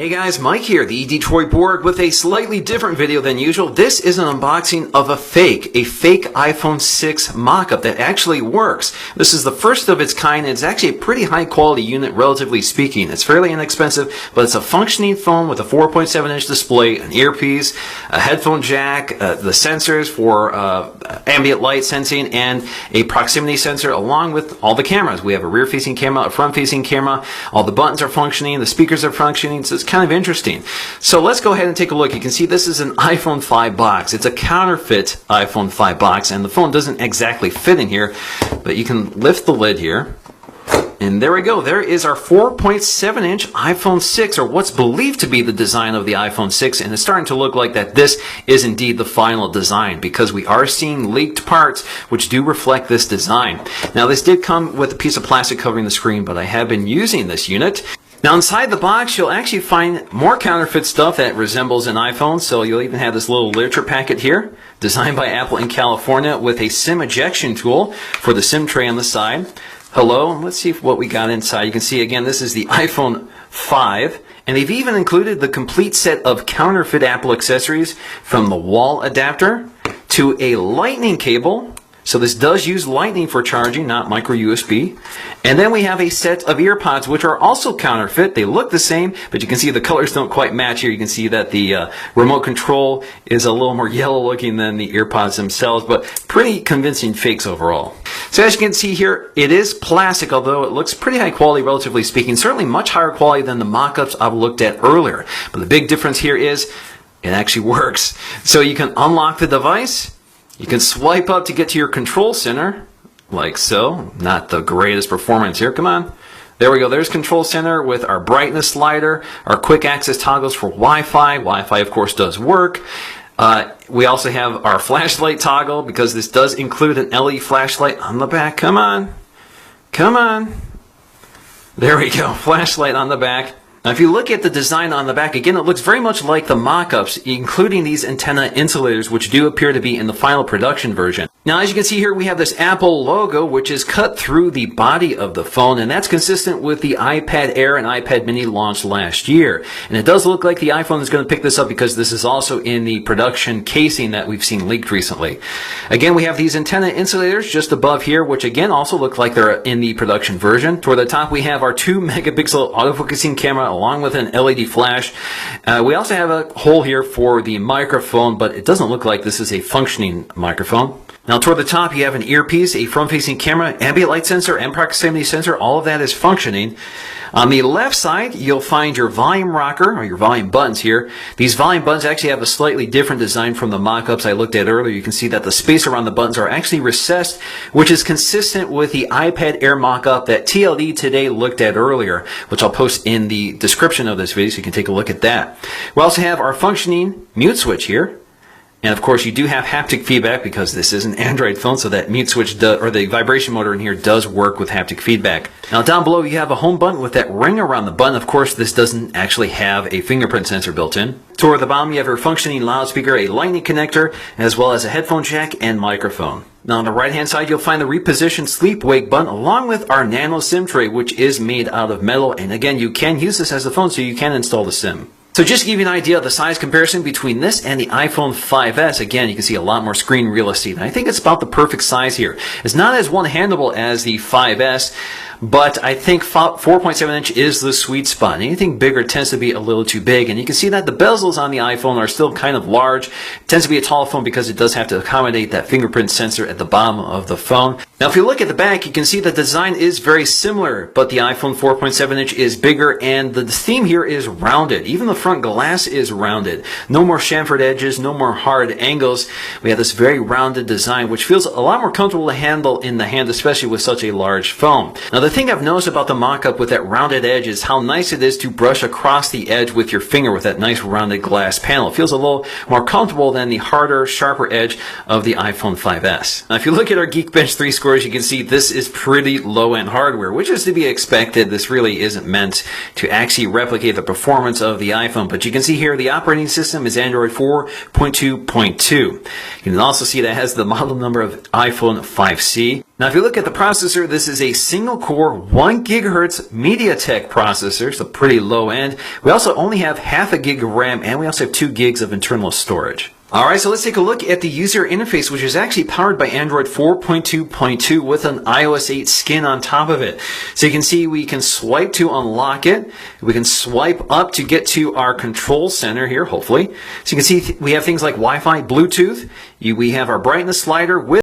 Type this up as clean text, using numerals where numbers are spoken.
Hey guys, Mike here, the DetroitBORG, with a slightly different video than usual. This is an unboxing of a fake iPhone 6 mock-up that actually works. This is the first of its kind, and it's actually a pretty high quality unit, relatively speaking. It's fairly inexpensive, but it's a functioning phone with a 4.7-inch display, an earpiece, a headphone jack, the sensors for ambient light sensing, and a proximity sensor, along with all the cameras. We have a rear-facing camera, a front-facing camera, all the buttons are functioning, the speakers are functioning, so it's kind of interesting. So let's go ahead and take a look. You can see this is an iPhone 5 box. It's a counterfeit iPhone 5 box, and the phone doesn't exactly fit in here, but you can lift the lid here. And there we go. There is our 4.7-inch iPhone 6, or what's believed to be the design of the iPhone 6, and it's starting to look like that this is indeed the final design, because we are seeing leaked parts which do reflect this design. Now, this did come with a piece of plastic covering the screen, but I have been using this unit. Now, inside the box, you'll actually find more counterfeit stuff that resembles an iPhone. So you'll even have this little literature packet here, designed by Apple in California, with a SIM ejection tool for the SIM tray on the side. Hello, and let's see what we got inside. You can see, again, this is the iPhone 5, and they've even included the complete set of counterfeit Apple accessories, from the wall adapter to a lightning cable. So this does use lightning for charging, not micro USB. And then we have a set of earpods, which are also counterfeit. They look the same, but you can see the colors don't quite match here. You can see that the remote control is a little more yellow looking than the earpods themselves, but pretty convincing fakes overall. So as you can see here, it is plastic, although it looks pretty high quality, relatively speaking. Certainly much higher quality than the mock-ups I've looked at earlier. But the big difference here is it actually works. So you can unlock the device. You can swipe up to get to your control center, like so. Not the greatest performance here. Come on. There we go. There's control center with our brightness slider, our quick access toggles for Wi-Fi. Wi-Fi, of course, does work. We also have our flashlight toggle, because this does include an LED flashlight on the back. Come on. Come on. There we go. Flashlight on the back. Now, if you look at the design on the back, again, it looks very much like the mock-ups, including these antenna insulators, which do appear to be in the final production version. Now, as you can see here, we have this Apple logo, which is cut through the body of the phone, and that's consistent with the iPad Air and iPad Mini launched last year. And it does look like the iPhone is going to pick this up, because this is also in the production casing that we've seen leaked recently. Again, we have these antenna insulators just above here, which again also look like they're in the production version. Toward the top, we have our 2-megapixel autofocusing camera, along with an LED flash. We also have a hole here for the microphone, but it doesn't look like this is a functioning microphone. Now, toward the top, you have an earpiece, a front-facing camera, ambient light sensor, and proximity sensor. All of that is functioning. On the left side, you'll find your volume rocker, or your volume buttons here. These volume buttons actually have a slightly different design from the mock-ups I looked at earlier. You can see that the space around the buttons are actually recessed, which is consistent with the iPad Air mock-up that TLD Today looked at earlier, which I'll post in the description of this video so you can take a look at that. We also have our functioning mute switch here. And of course, you do have haptic feedback, because this is an Android phone, so that mute switch or the vibration motor in here does work with haptic feedback. Now, down below, you have a home button with that ring around the button. Of course, this doesn't actually have a fingerprint sensor built in. Toward the bottom, you have your functioning loudspeaker, a lightning connector, as well as a headphone jack and microphone. Now, on the right-hand side, you'll find the reposition sleep-wake button, along with our nano SIM tray, which is made out of metal. And again, you can use this as a phone, so you can install the SIM. So just to give you an idea of the size comparison between this and the iPhone 5s, again, you can see a lot more screen real estate. And I think it's about the perfect size here. It's not as one-handable as the 5s, but I think 4.7-inch is the sweet spot. Anything bigger tends to be a little too big. And you can see that the bezels on the iPhone are still kind of large. It tends to be a tall phone because it does have to accommodate that fingerprint sensor at the bottom of the phone. Now, if you look at the back, you can see the design is very similar, but the iPhone 4.7-inch is bigger, and the theme here is rounded. Even the front glass is rounded. No more chamfered edges, no more hard angles. We have this very rounded design, which feels a lot more comfortable to handle in the hand, especially with such a large phone. Now, the thing I've noticed about the mock-up with that rounded edge is how nice it is to brush across the edge with your finger with that nice rounded glass panel. It feels a little more comfortable than the harder, sharper edge of the iPhone 5s. Now, if you look at our Geekbench 3 scores, you can see this is pretty low-end hardware, which is to be expected. This really isn't meant to actually replicate the performance of the iPhone, but you can see here the operating system is Android 4.2.2. You can also see that it has the model number of iPhone 5C. Now, if you look at the processor, this is a single-core 1 gigahertz MediaTek processor, so pretty low end. We also only have half a gig of RAM, and we also have 2 gigs of internal storage. Alright, so let's take a look at the user interface, which is actually powered by Android 4.2.2 with an iOS 8 skin on top of it. So you can see we can swipe to unlock it. We can swipe up to get to our control center here, hopefully. So you can see we have things like Wi-Fi, Bluetooth. We have our brightness slider with